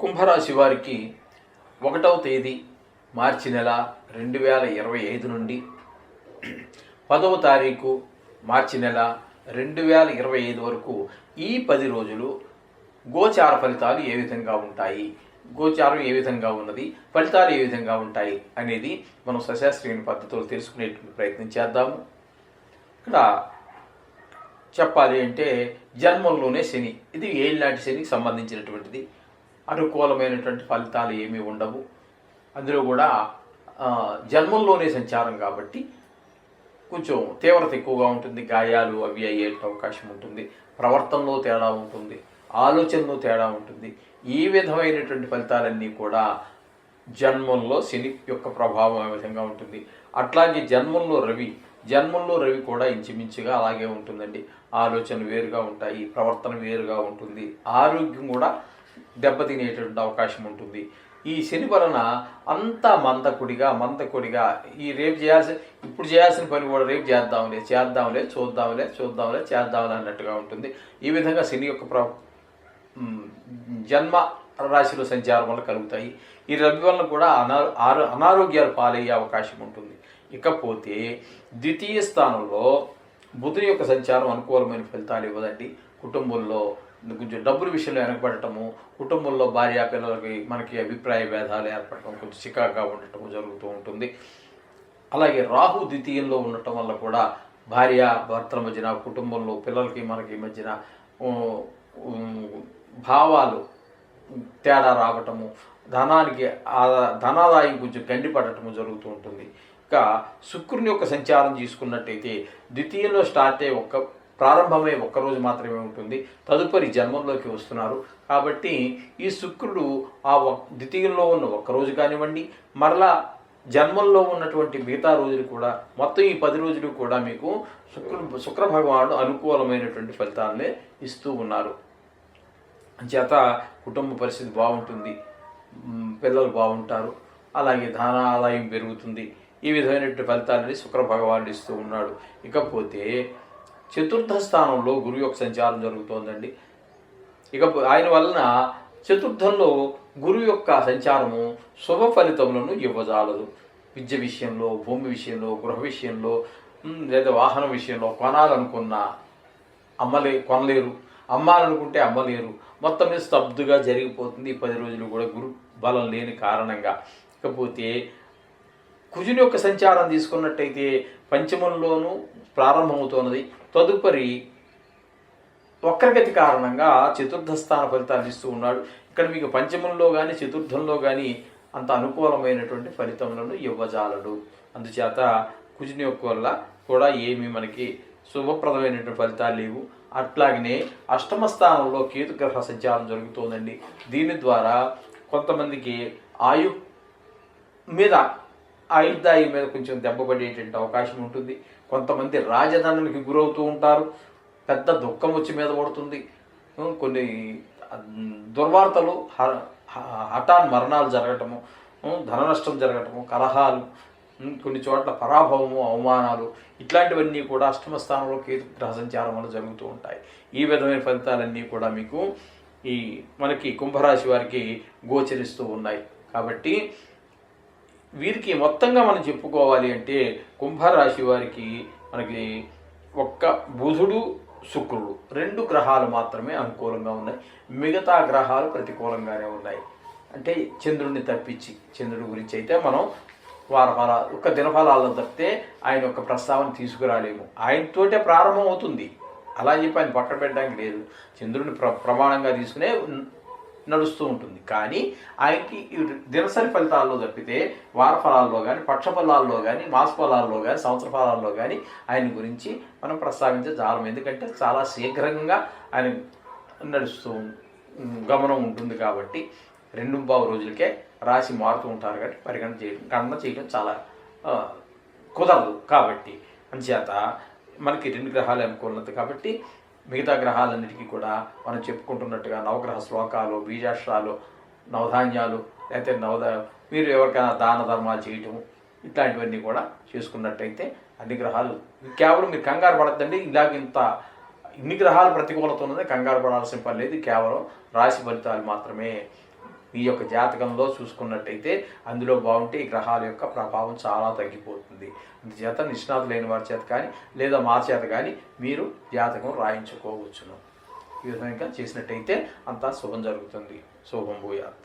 కుంభరాశి వారికి 1వ తేదీ మార్చి నెల 2025 నుండి 10వ తారీఖు మార్చి నెల 2025 వరకు ఈ 10 రోజులు గోచార ఫలితాలు ఏ విధంగా ఉంటాయి, గోచారం ఏ విధంగా ఉన్నది, ఫలితాలు ఏ విధంగా ఉంటాయి అనేది మనం సశాస్త్రీయ పద్ధతిలో తెలుసుకునే ప్రయత్నం చేద్దాము. ఇక్కడ చెప్పాలి అంటే జన్మంలోనే శని, ఇది ఏళ్ళనాటి శనికి సంబంధించినటువంటిది. అనుకూలమైనటువంటి ఫలితాలు ఏమీ ఉండవు. అందులో కూడా జన్మంలోనే సంచారం కాబట్టి కొంచెం తీవ్రత ఎక్కువగా ఉంటుంది. గాయాలు అవి అయ్యే అవకాశం ఉంటుంది. ప్రవర్తనలో తేడా ఉంటుంది, ఆలోచనలో తేడా ఉంటుంది. ఈ విధమైనటువంటి ఫలితాలన్నీ కూడా జన్మంలో శని యొక్క ప్రభావం ఏ విధంగా ఉంటుంది. అట్లాగే జన్మంలో రవి కూడా ఇంచుమించుగా అలాగే ఉంటుందండి. ఆలోచనలు వేరుగా ఉంటాయి, ప్రవర్తన వేరుగా ఉంటుంది, ఆరోగ్యం కూడా దెబ్బతినేటువంటి అవకాశం ఉంటుంది. ఈ శని వలన అంతా మందకొడిగా ఈ ఇప్పుడు చేయాల్సిన పని కూడా రేపు చేద్దాంలే చూద్దాంలే అన్నట్టుగా ఉంటుంది. ఈ విధంగా శని యొక్క జన్మ రాశిలో సంచారం వల్ల కలుగుతాయి. ఈ రవి వలన కూడా అనారోగ్యాలు పాలయ్యే అవకాశం ఉంటుంది. ఇకపోతే ద్వితీయ స్థానంలో బుధుని యొక్క సంచారం అనుకూలమైన ఫలితాలు ఇవ్వదండి. కుటుంబంలో కొంచెం డబ్బుల విషయంలో వెనకబడటము, కుటుంబంలో భార్య పిల్లలకి మనకి అభిప్రాయ భేదాలు ఏర్పడటం, కొంచెం చికాగా ఉండటం జరుగుతూ ఉంటుంది. అలాగే రాహు ద్వితీయంలో ఉండటం వల్ల కూడా భార్య భర్తల మధ్యన, కుటుంబంలో పిల్లలకి మనకి మధ్యన భావాలు తేడా రావటము, ధనాదాయం కొంచెం గండిపడటము జరుగుతూ ఉంటుంది. ఇంకా శుక్రుని యొక్క సంచారం తీసుకున్నట్టయితే ద్వితీయంలో స్టార్ట్ అయ్యి ప్రారంభమై ఒక్కరోజు మాత్రమే ఉంటుంది. తదుపరి జన్మంలోకి వస్తున్నారు కాబట్టి ఈ శుక్రుడు ఆ ద్వితీయంలో ఉన్న ఒక్కరోజు కానివ్వండి, మరలా జన్మంలో ఉన్నటువంటి మిగతా రోజులు కూడా, మొత్తం ఈ 10 రోజులు కూడా మీకు శుక్ర భగవానుడు అనుకూలమైనటువంటి ఫలితాలనే ఇస్తూ ఉన్నారు. చేత కుటుంబ పరిస్థితి బాగుంటుంది, పిల్లలు బాగుంటారు, అలాగే ధన ఆదాయం పెరుగుతుంది. ఈ విధమైనటువంటి ఫలితాలని శుక్ర భగవానుడు ఇస్తూ ఉన్నాడు. ఇకపోతే చతుర్థ స్థానంలో గురువు యొక్క సంచారం జరుగుతోందండి. ఆయన వలన చతుర్థంలో గురువు యొక్క సంచారము శుభ ఫలితములను ఇవ్వజాలదు. విద్య విషయంలో, భూమి విషయంలో, గృహ విషయంలో, లేదా వాహనం విషయంలో కొనాలనుకున్నా కొనలేరు, అమ్మాలనుకుంటే అమ్మలేరు. మొత్తం మీద స్తబ్దుగా జరిగిపోతుంది. 10 రోజులు కూడా గురు బలం లేని కారణంగా. ఇకపోతే కుజుని యొక్క సంచారం తీసుకున్నట్టయితే పంచమంలోనూ ప్రారంభమవుతున్నది. తదుపరి వక్రగతి కారణంగా చతుర్థ స్థాన ఫలితాలు ఇస్తూ ఉన్నాడు. ఇక్కడ మీకు పంచమంలో కానీ చతుర్థంలో కానీ అంత అనుకూలమైనటువంటి ఫలితములను ఇవ్వజాలడు. అందుచేత కుజుని యొక్క వల్ల కూడా ఏమీ మనకి శుభప్రదమైనటువంటి ఫలితాలు లేవు. అట్లాగనే అష్టమ స్థానంలో కేతుగ్రహ సంచారం జరుగుతోందండి. దీని ద్వారా కొంతమందికి ఆయుర్దాయం మీద కొంచెం దెబ్బపడేటువంటి అవకాశం ఉంటుంది. కొంతమంది రాజధానులకి గురవుతూ ఉంటారు. పెద్ద దుఃఖం వచ్చి మీద పడుతుంది. కొన్ని దుర్వార్తలు, హఠాన్ మరణాలు జరగటము, ధన నష్టం జరగటము, కలహాలు, కొన్ని చోట్ల పరాభవము, అవమానాలు, ఇట్లాంటివన్నీ కూడా అష్టమ స్థానంలో కేతు గ్రహ సంచారం వల్ల జరుగుతూ ఉంటాయి. ఈ విధమైన ఫలితాలన్నీ కూడా మీకు మనకి కుంభరాశి వారికి గోచరిస్తూ ఉన్నాయి. కాబట్టి వీరికి మొత్తంగా మనం చెప్పుకోవాలి అంటే కుంభరాశి వారికి మనకి ఒక్క బుధుడు, శుక్రుడు 2 గ్రహాలు మాత్రమే అనుకూలంగా ఉన్నాయి. మిగతా గ్రహాలు ప్రతికూలంగానే ఉన్నాయి. అంటే చంద్రుడిని తప్పించి, చంద్రుడి గురించి అయితే మనం ఒక్క దినఫలాలను తప్పితే ఆయన యొక్క ప్రస్తావన తీసుకురాలేము. ఆయనతోటే ప్రారంభం అవుతుంది. అలా చెప్పి ఆయన పక్కన పెట్టడానికి లేదు. చంద్రుడిని ప్రమాణంగా తీసుకునే నడుస్తూ ఉంటుంది. కానీ ఆయనకి దినసరి ఫలితాల్లో తప్పితే వార ఫలాల్లో కానీ, పక్ష ఫలాల్లో కానీ, మాస ఫలాల్లో కానీ, సంవత్సర ఫలాల్లో కానీ ఆయన గురించి మనం ప్రస్తావించే జాలం. ఎందుకంటే చాలా శీఘ్రంగా ఆయన నడుస్తూ గమనం ఉంటుంది. కాబట్టి 2.5 రోజులకే రాశి మారుతూ ఉంటారు కాబట్టి గణన చేయడం చాలా కుదరదు. కాబట్టి అందుచేత మనకి 2 గ్రహాలు అనుకూలత కాబట్టి మిగతా గ్రహాలన్నిటికీ కూడా మనం చెప్పుకుంటున్నట్టుగా నవగ్రహ శ్లోకాలు, బీజాక్షరాలు, నవధాన్యాలు, లేకపోతే మీరు ఎవరికైనా దాన ధర్మాలు చేయటము, ఇట్లాంటివన్నీ కూడా చేసుకున్నట్టయితే అన్ని గ్రహాలు కేవలం మీరు కంగారు పడద్దండి. ఇన్ని గ్రహాలు ప్రతికూలత ఉన్నది, కంగారు పడాల్సిన పని లేదు. కేవలం రాశి ఫలితాలు మాత్రమే మీ యొక్క జాతకంలో చూసుకున్నట్టయితే అందులో బాగుంటే ఈ గ్రహాల యొక్క ప్రభావం చాలా తగ్గిపోతుంది. అందుచేత నిష్ణాతులు లేని వారి చేత కానీ లేదా మా చేత కానీ మీరు జాతకం రాయించుకోవచ్చును. ఈ విధంగా చేసినట్టయితే అంతా శుభం జరుగుతుంది. శుభం భూయాత్.